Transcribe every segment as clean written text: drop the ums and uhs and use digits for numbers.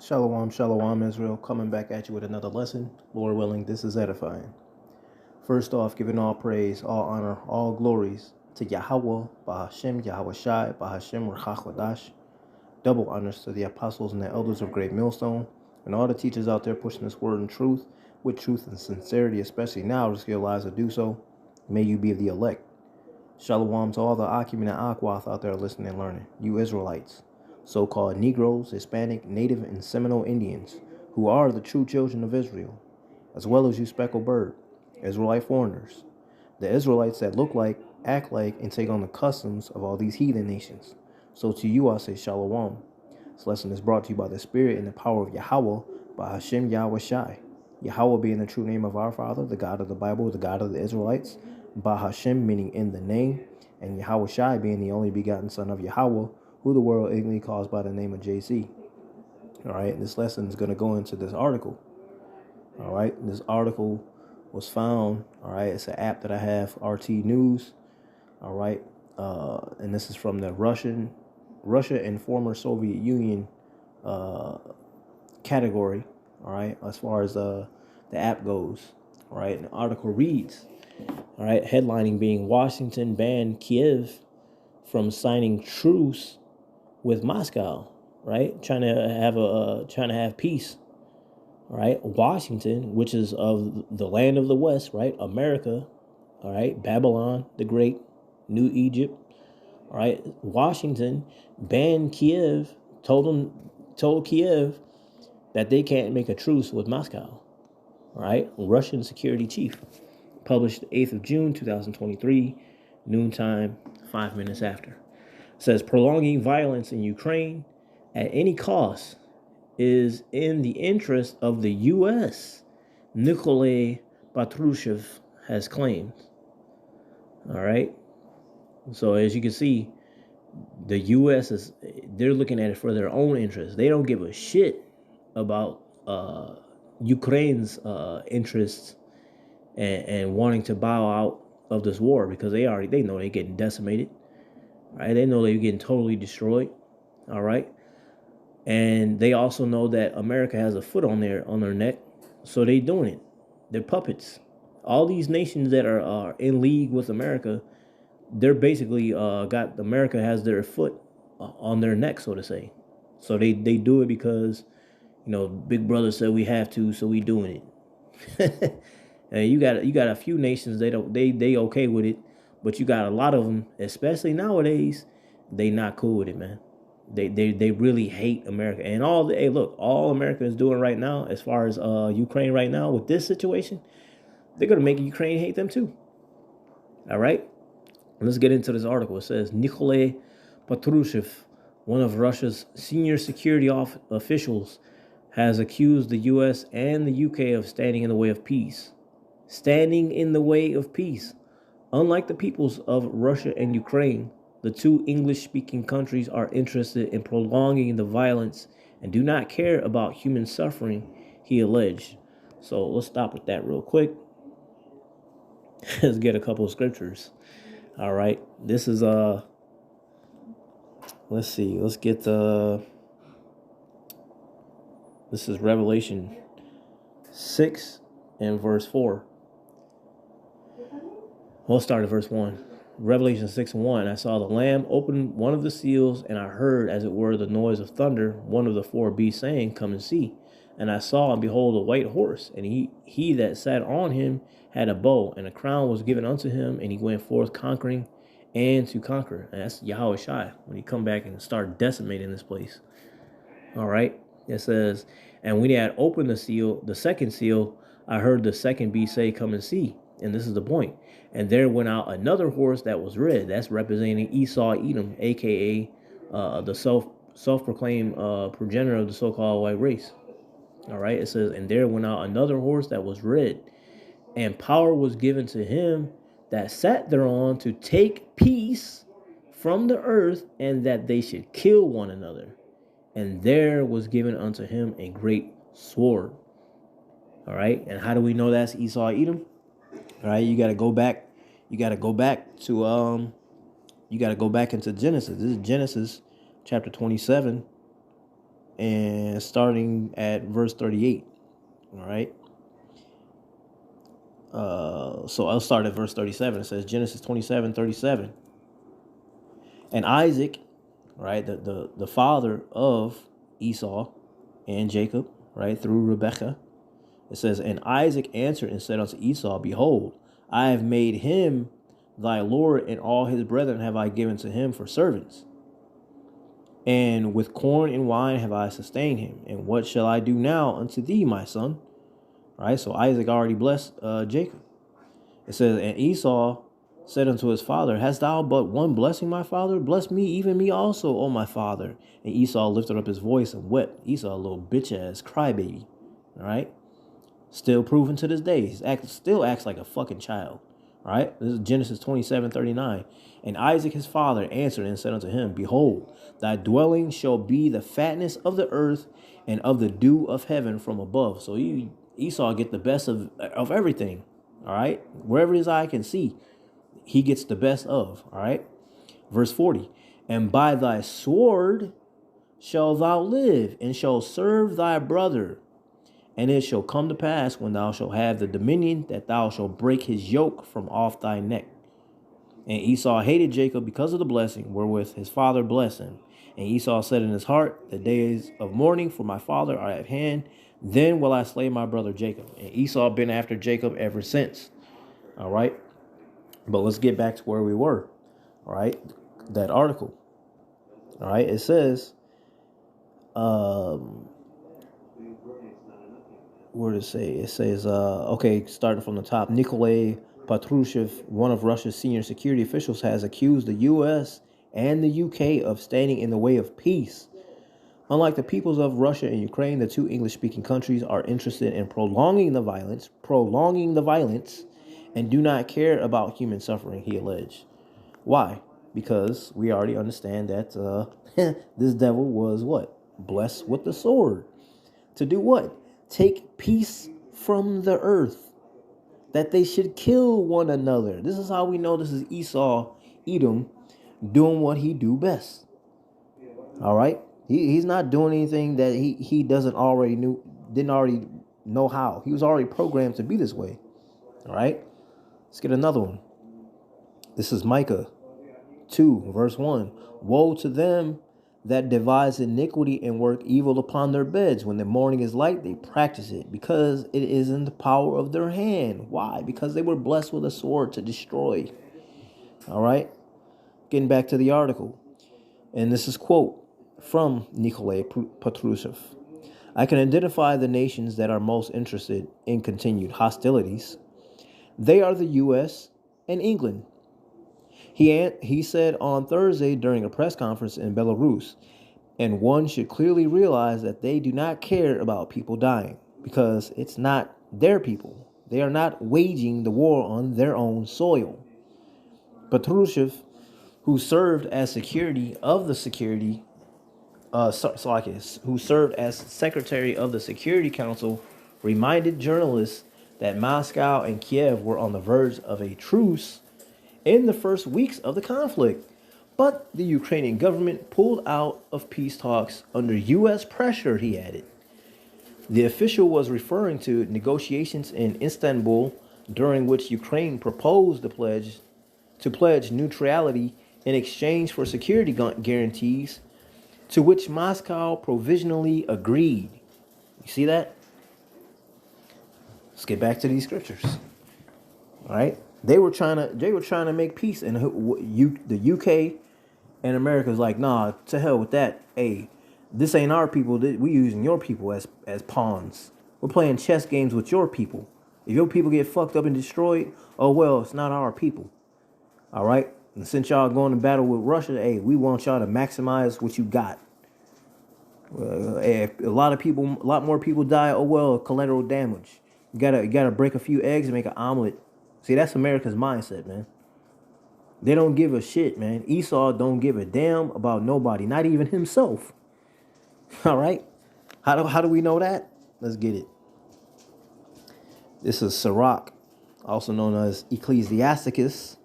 Shalom, shalom, Israel, coming back at you with another lesson. Lord willing, this is edifying. First off, giving all praise, all honor, all glories to Yahweh, Bahashem, Yahweh Shai, Bahashem, Rachach Double honors to the apostles and the elders of Great Millstone, and all the teachers out there pushing this word in truth, with truth and sincerity, especially now to skill lives to do so. May you be of the elect. Shalom to all the Akim and Akwath out there listening and learning, you Israelites, so-called Negroes, Hispanic, Native, and Seminole Indians, who are the true children of Israel, as well as you speckled bird, Israelite foreigners, the Israelites that look like, act like, and take on the customs of all these heathen nations. So to you I say Shalom. This lesson is brought to you by the Spirit and the power of Yahweh, by Hashem Yahweh Shai. Yahweh being the true name of our Father, the God of the Bible, the God of the Israelites, Ba Hashem meaning in the name, and Yahweh Shai being the only begotten Son of Yahweh, who the world ignorantly calls by the name of JC. All right, this lesson is going to go into this article. All right, this article was found. All right, it's an app that I have, RT News. All right, and this is from the Russia and former Soviet Union category. All right, as far as the app goes. All right, and the article reads. All right, headlining being Washington banned Kiev from signing truce with Moscow. Right, trying to have peace. All right, Washington, which is of the land of the West, right, America. All right, Babylon the Great, New Egypt. All right, Washington banned Kiev, told Kiev that they can't make a truce with Moscow. All right, Russian security chief. Published 8th of June, 2023, noontime, 5 minutes after. It says, prolonging violence in Ukraine at any cost is in the interest of the U.S., Nikolai Patrushev has claimed. All right. So as you can see, the U.S. they're looking at it for their own interest. They don't give a shit about Ukraine's interests and wanting to bow out of this war, because they know they're getting decimated, right? They know they're getting totally destroyed, all right? And they also know that America has a foot on their neck, so they doing it. They're puppets. All these nations that are in league with America, they're basically got America has their foot on their neck, so to say. So they do it because, Big Brother said we have to, so we doing it. And you got a few nations they okay with it, but you got a lot of them, especially nowadays, they not cool with it, man. They really hate America. And all America is doing right now, as far as Ukraine right now with this situation, they're gonna make Ukraine hate them too. All right, let's get into this article. It says Nikolai Patrushev, one of Russia's senior security officials, has accused the U.S. and the U.K. of standing in the way of peace. Standing in the way of peace. Unlike the peoples of Russia and Ukraine, the two English-speaking countries are interested in prolonging the violence and do not care about human suffering, he alleged. So let's stop with that real quick. Let's get a couple of scriptures. All right. This is let's see. Let's get this is Revelation 6 and verse 4. We'll start at verse 1. Revelation 6 and 1. I saw the Lamb open one of the seals, and I heard, as it were, the noise of thunder, one of the four beasts saying, come and see. And I saw, and behold, a white horse, and he that sat on him had a bow, and a crown was given unto him, and he went forth conquering and to conquer. And that's Yahweh Shai, when he come back and start decimating this place. All right. It says, and when he had opened the second seal, I heard the second beast say, come and see. And this is the point. And there went out another horse that was red. That's representing Esau Edom, a.k.a. The self-proclaimed progenitor of the so-called white race. All right. It says, and there went out another horse that was red. And power was given to him that sat thereon to take peace from the earth, and that they should kill one another. And there was given unto him a great sword. All right. And how do we know that's Esau Edom? All right. You got to go back. You got to go back into Genesis. This is Genesis chapter 27. and starting at verse 38. All right. So I'll start at verse 37. It says Genesis 27:37. And Isaac, right, the father of Esau and Jacob, right, through Rebekah. It says, and Isaac answered and said unto Esau, behold, I have made him thy Lord, and all his brethren have I given to him for servants. And with corn and wine have I sustained him. And what shall I do now unto thee, my son? All right, so Isaac already blessed Jacob. It says, and Esau said unto his father, hast thou but one blessing, my father? Bless me, even me also, O my father. And Esau lifted up his voice and wept. Esau, a little bitch ass crybaby. All right. Still proven to this day. He still acts like a fucking child. All right. This is Genesis 27:39. And Isaac his father answered and said unto him, behold, thy dwelling shall be the fatness of the earth and of the dew of heaven from above. So Esau get the best of everything. All right. Wherever his eye can see, he gets the best of. All right. Verse 40. And by thy sword shall thou live, and shall serve thy brother. And it shall come to pass, when thou shalt have the dominion, that thou shalt break his yoke from off thy neck. And Esau hated Jacob because of the blessing wherewith his father blessed him. And Esau said in his heart, the days of mourning for my father are at hand. Then will I slay my brother Jacob. And Esau been after Jacob ever since. All right. But let's get back to where we were. All right. That article. All right. It says, where did it say? It says, okay, starting from the top, Nikolay Patrushev, one of Russia's senior security officials, has accused the U.S. and the U.K. of standing in the way of peace. Unlike the peoples of Russia and Ukraine, the two English-speaking countries are interested in prolonging the violence, and do not care about human suffering, he alleged. Why? Because we already understand that this devil was what? Blessed with the sword. To do what? Take peace from the earth. That they should kill one another. This is how we know this is Esau, Edom, doing what he do best. All right? He's not doing anything that he didn't already know how. He was already programmed to be this way. All right? Let's get another one. This is Micah 2, verse 1. Woe to them that devise iniquity and work evil upon their beds. When the morning is light, they practice it, because it is in the power of their hand. Why? Because they were blessed with a sword to destroy. All right? Getting back to the article. And this is quote from Nikolay Patrushev. I can identify the nations that are most interested in continued hostilities. They are the U.S. and England. He said on Thursday during a press conference in Belarus, and one should clearly realize that they do not care about people dying, because it's not their people. They are not waging the war on their own soil. Patrushev, who served as Secretary of the Security Council, reminded journalists that Moscow and Kiev were on the verge of a truce in the first weeks of the conflict. But the Ukrainian government pulled out of peace talks under U.S. pressure, he added. The official was referring to negotiations in Istanbul, during which Ukraine proposed to pledge neutrality in exchange for security guarantees, to which Moscow provisionally agreed. You see that? Let's get back to these scriptures. All right, they were trying to make peace, and the UK and America's like, nah, to hell with that. Hey, this ain't our people. We using your people as pawns. We're playing chess games with your people. If your people get fucked up and destroyed, oh well, it's not our people. All right, and since y'all going to battle with Russia, hey, we want y'all to maximize what you got. If a lot more people die, oh well, collateral damage. You gotta break a few eggs and make an omelet. See, that's America's mindset, man. They don't give a shit, man. Esau don't give a damn about nobody, not even himself. All right? How do we know that? Let's get it. This is Sirach, also known as Ecclesiasticus.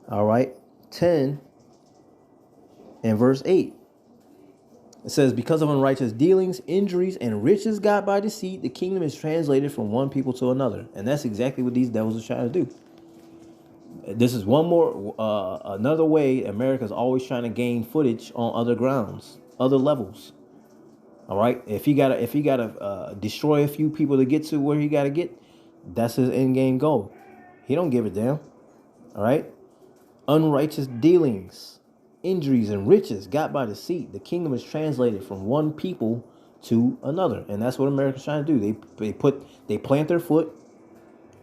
All right? 10 and verse 8. It says, because of unrighteous dealings, injuries, and riches got by deceit, the kingdom is translated from one people to another. And that's exactly what these devils are trying to do. This is one more, another way America's always trying to gain footage on other grounds, other levels. All right. If he gotta destroy a few people to get to where he gotta get, that's his end game goal. He don't give a damn. All right. Unrighteous dealings, injuries, and riches got by deceit. The kingdom is translated from one people to another, and that's what America's trying to do. They plant their foot.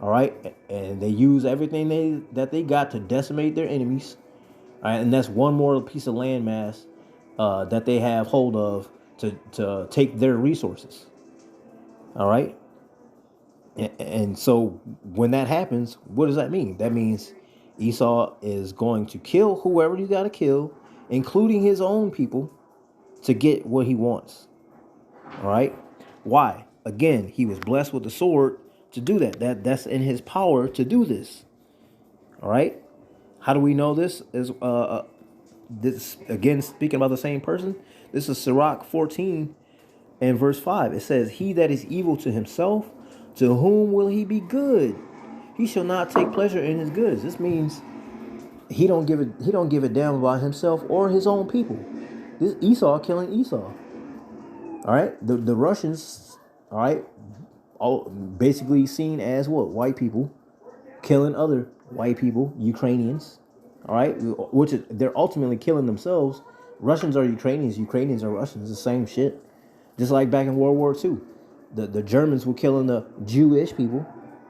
All right, and they use everything that they got to decimate their enemies. All right, and that's one more piece of land mass that they have hold of to take their resources. All right, and so when that happens, what does that mean? That means Esau is going to kill whoever he's got to kill, including his own people, to get what he wants. All right, why? Again, he was blessed with the sword to do that. That's in his power to do this. All right. How do we know this? Is this again speaking about the same person? This is Sirach 14 and verse 5. It says, "He that is evil to himself, to whom will he be good? He shall not take pleasure in his goods." This means he don't give a damn about himself or his own people. This Esau killing Esau. All right. The Russians. All right. All basically seen as what? White people killing other white people, Ukrainians. All right, which is they're ultimately killing themselves. Russians are Ukrainians, Ukrainians are Russians. The same shit. Just like back in World War II, the Germans were killing the Jewish people.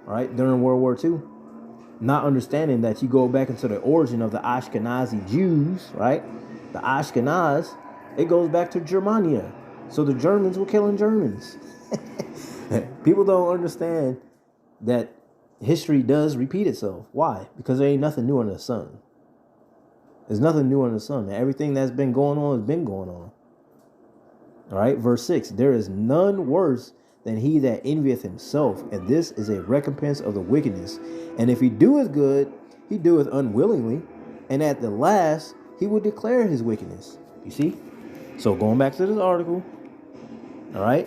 All right, during World War II, not understanding that you go back into the origin of the Ashkenazi Jews. Right, the Ashkenaz, it goes back to Germania. So the Germans were killing Germans. People don't understand that history does repeat itself. Why? Because there ain't nothing new under the sun. There's nothing new under the sun, man. Everything that's been going on has been going on. All right, verse 6. There is none worse than he that envieth himself, and this is a recompense of the wickedness. And if he doeth good, he doeth unwillingly, and at the last he will declare his wickedness. You see? So going back to this article, all right,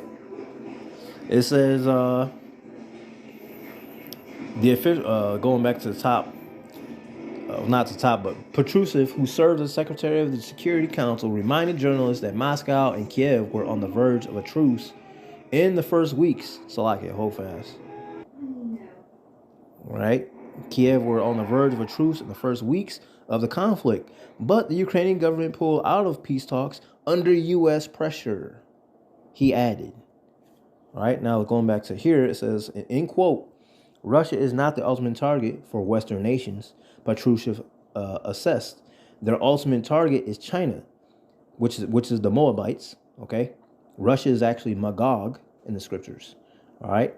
it says the official going back to the top, not the top, but Patrushev, who served as secretary of the Security Council, reminded journalists that Moscow and Kiev were on the verge of a truce in the first weeks. Salakia, hold fast. Right? Kiev were on the verge of a truce in the first weeks of the conflict, but the Ukrainian government pulled out of peace talks under U.S. pressure, he added. All right, now going back to here, it says, in quote, Russia is not the ultimate target for Western nations, Patrushev assessed. Their ultimate target is China, which is the Moabites, okay? Russia is actually Magog in the scriptures, all right?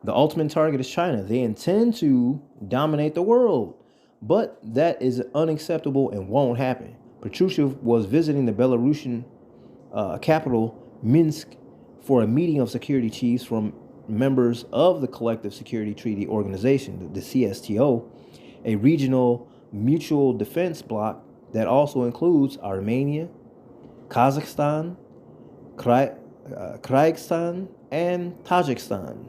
The ultimate target is China. They intend to dominate the world, but that is unacceptable and won't happen. Patrushev was visiting the Belarusian capital, Minsk, for a meeting of security chiefs from members of the Collective Security Treaty Organization, the CSTO, a regional mutual defense bloc that also includes Armenia, Kazakhstan, Kyrgyzstan, and Tajikistan.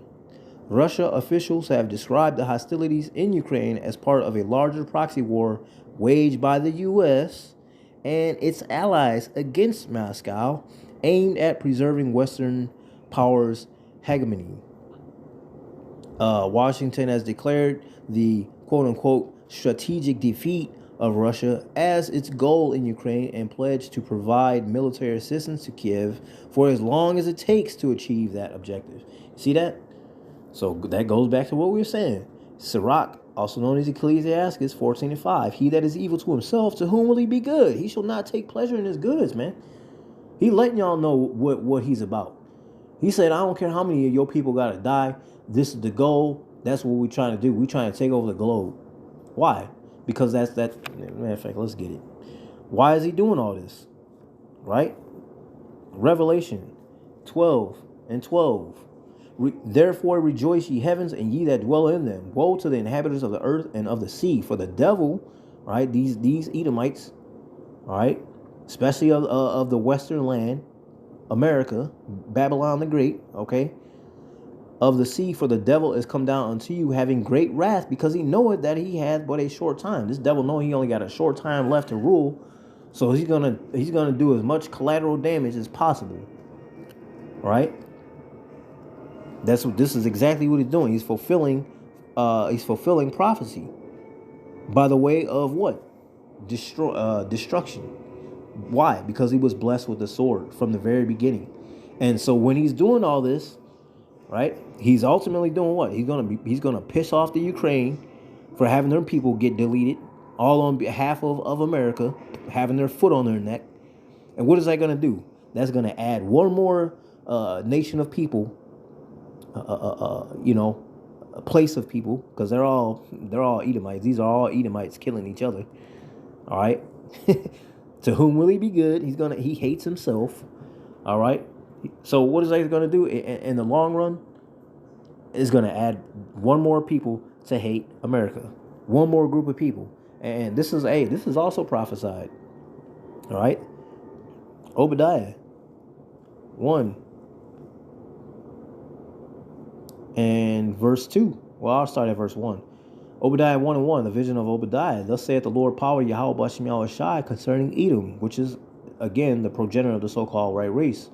Russia officials have described the hostilities in Ukraine as part of a larger proxy war waged by the U.S. and its allies against Moscow, aimed at preserving Western powers' hegemony. Washington has declared the quote-unquote strategic defeat of Russia as its goal in Ukraine and pledged to provide military assistance to Kiev for as long as it takes to achieve that objective. See that? So that goes back to what we were saying. Sirach, also known as Ecclesiastes 14:5. He that is evil to himself, to whom will he be good? He shall not take pleasure in his goods, man. He letting y'all know what he's about. He said, I don't care how many of your people got to die. This is the goal. That's what we're trying to do. We're trying to take over the globe. Why? Because that's that. Matter of fact, let's get it. Why is he doing all this? Right? Revelation 12:12. Therefore rejoice, ye heavens, and ye that dwell in them. Woe to the inhabitants of the earth and of the sea. For the devil, right, these Edomites, all right, especially of the western land, America, Babylon the Great, okay, of the sea, for the devil is come down unto you, having great wrath, because he knoweth that he hath but a short time. This devil know he only got a short time left to rule, so he's gonna do as much collateral damage as possible. Right? This is exactly what he's doing. He's fulfilling prophecy by the way of what? Destruction. Why? Because he was blessed with the sword from the very beginning. And so when he's doing all this, right, he's ultimately doing what? He's gonna piss off the Ukraine for having their people get deleted, all on behalf of America, having their foot on their neck. And what is that gonna do? That's gonna add one more nation of people, a place of people, because they're all Edomites. These are all Edomites killing each other. All right. To whom will he be good? He hates himself. All right. So what is that going to do in the long run? Is going to add one more people to hate America, one more group of people, and this is also prophesied. All right. Obadiah 1 and verse 2. Well, I'll start at verse 1. Obadiah 1 and 1, the vision of Obadiah. Thus saith the Lord power Yahweh Bashem Yahushai concerning Edom, which is, again, the progenitor of the so-called right race.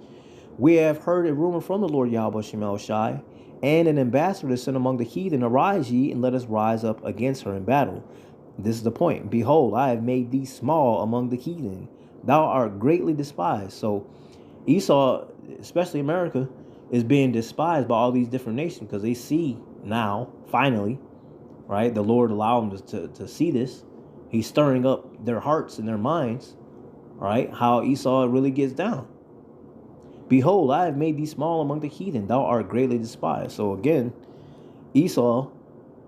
We have heard a rumor from the Lord Yahweh Bashem Yahushai, and an ambassador is sent among the heathen. Arise ye, and let us rise up against her in battle. This is the point. Behold, I have made thee small among the heathen. Thou art greatly despised. So Esau, especially America, is being despised by all these different nations because they see now, finally, right? The Lord allowed them to see this. He's stirring up their hearts and their minds, right? How Esau really gets down. Behold, I have made thee small among the heathen. Thou art greatly despised. So again, Esau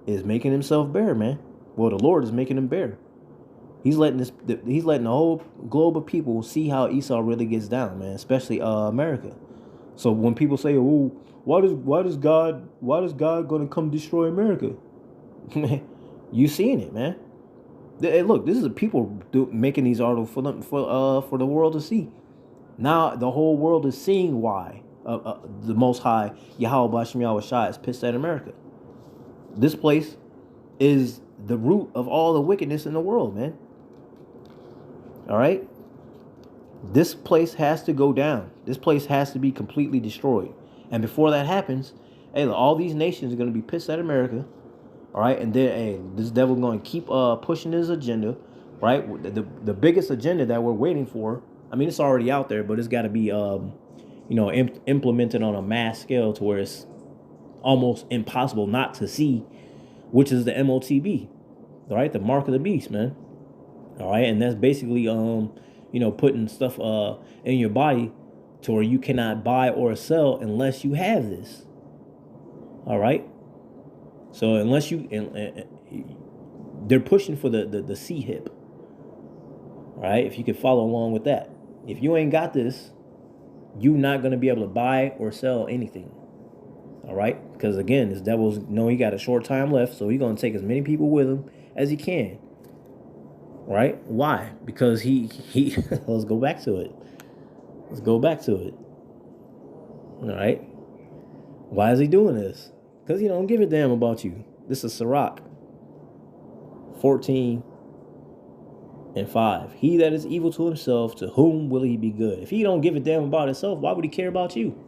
is making himself bare, man. Well, the Lord is making him bare. He's letting the whole globe of people see how Esau really gets down, man. Especially America. So when people say, "Oh, why does God gonna come destroy America?" You seeing it, man. Hey, look, this is the people making these articles for the world to see. Now the whole world is seeing why the Most High Yahweh Bashem Yahushai is pissed at America. This place is the root of all the wickedness in the world, man. All right. This place has to go down. This place has to be completely destroyed. And before that happens, hey, all these nations are going to be pissed at America. All right. And then, hey, this devil going to keep pushing his agenda. Right. The biggest agenda that we're waiting for. I mean, it's already out there, but it's got to be, implemented on a mass scale to where it's almost impossible not to see, which is the MOTB. All right. The mark of the beast, man. All right. And that's basically, putting stuff in your body to where you cannot buy or sell unless you have this. All right. So unless they're pushing for the C hip. All right. If you could follow along with that. If you ain't got this, you're not going to be able to buy or sell anything. All right. Because again, this devil's know he got a short time left. So he's going to take as many people with him as he can. Right? Why? Because he let's go back to it. All right. Why is he doing this? Because he don't give a damn about you. This is Sirach 14 and 5. He that is evil to himself, to whom will he be good? If he don't give a damn about himself, why would he care about you?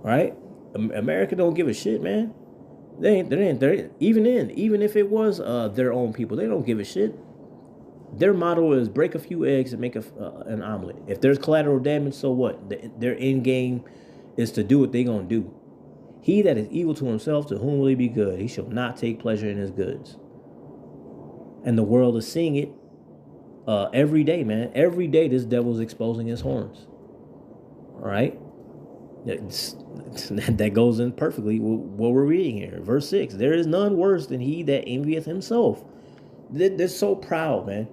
Right? America don't give a shit, man. They're even if it was their own people, they don't give a shit. Their motto is break a few eggs and make an omelet. If there's collateral damage, so what? Their end game is to do what they gonna do. He that is evil to himself, to whom will he be good? He shall not take pleasure in his goods. And the world is seeing it every day, man. Every day this devil's exposing his horns. All right? That goes in perfectly with what we're reading here. Verse 6, there is none worse than he that envieth himself. They're so proud, man.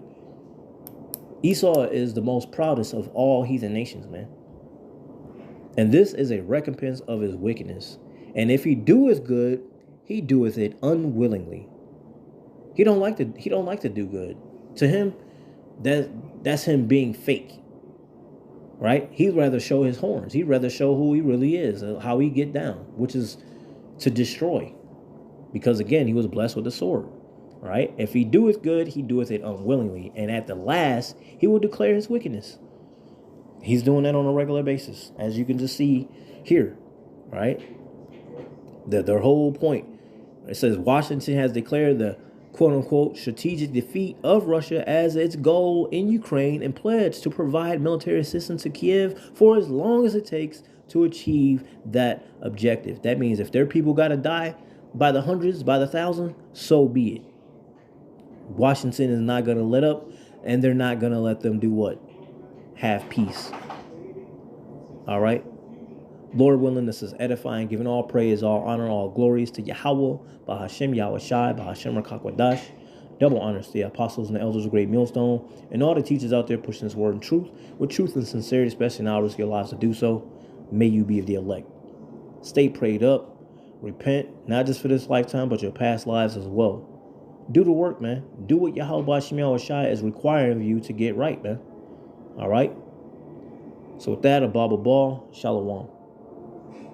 Esau is the most proudest of all heathen nations, man. And this is a recompense of his wickedness. And if he doeth good, he doeth it unwillingly. He don't like to do good. To him, that's him being fake. right? He'd rather show his horns. He'd rather show who he really is, how he get down, which is to destroy. Because again, he was blessed with the sword, right? If he doeth good, he doeth it unwillingly. And at the last, he will declare his wickedness. He's doing that on a regular basis, as you can just see here, right? Their whole point. It says Washington has declared the quote-unquote strategic defeat of Russia as its goal in Ukraine and pledged to provide military assistance to Kiev for as long as it takes to achieve that objective. That means if their people got to die by the hundreds, by the thousand, so be it. Washington is not going to let up, and they're not going to let them do what? Have peace. All right? Lord willing, this is edifying, giving all praise, all honor, all glories to Yahweh, Bahashem Yahweh Shai, Bahashem Rakakwadash. Double honors to the apostles and the elders of Great Millstone, and all the teachers out there pushing this word in truth, with truth and sincerity, especially now risk your lives to do so. May you be of the elect. Stay prayed up, repent, not just for this lifetime, but your past lives as well. Do the work, man. Do what Yahweh Bahashem Yahweh Shai is requiring of you to get right, man. All right? So with that, a ball, shalom.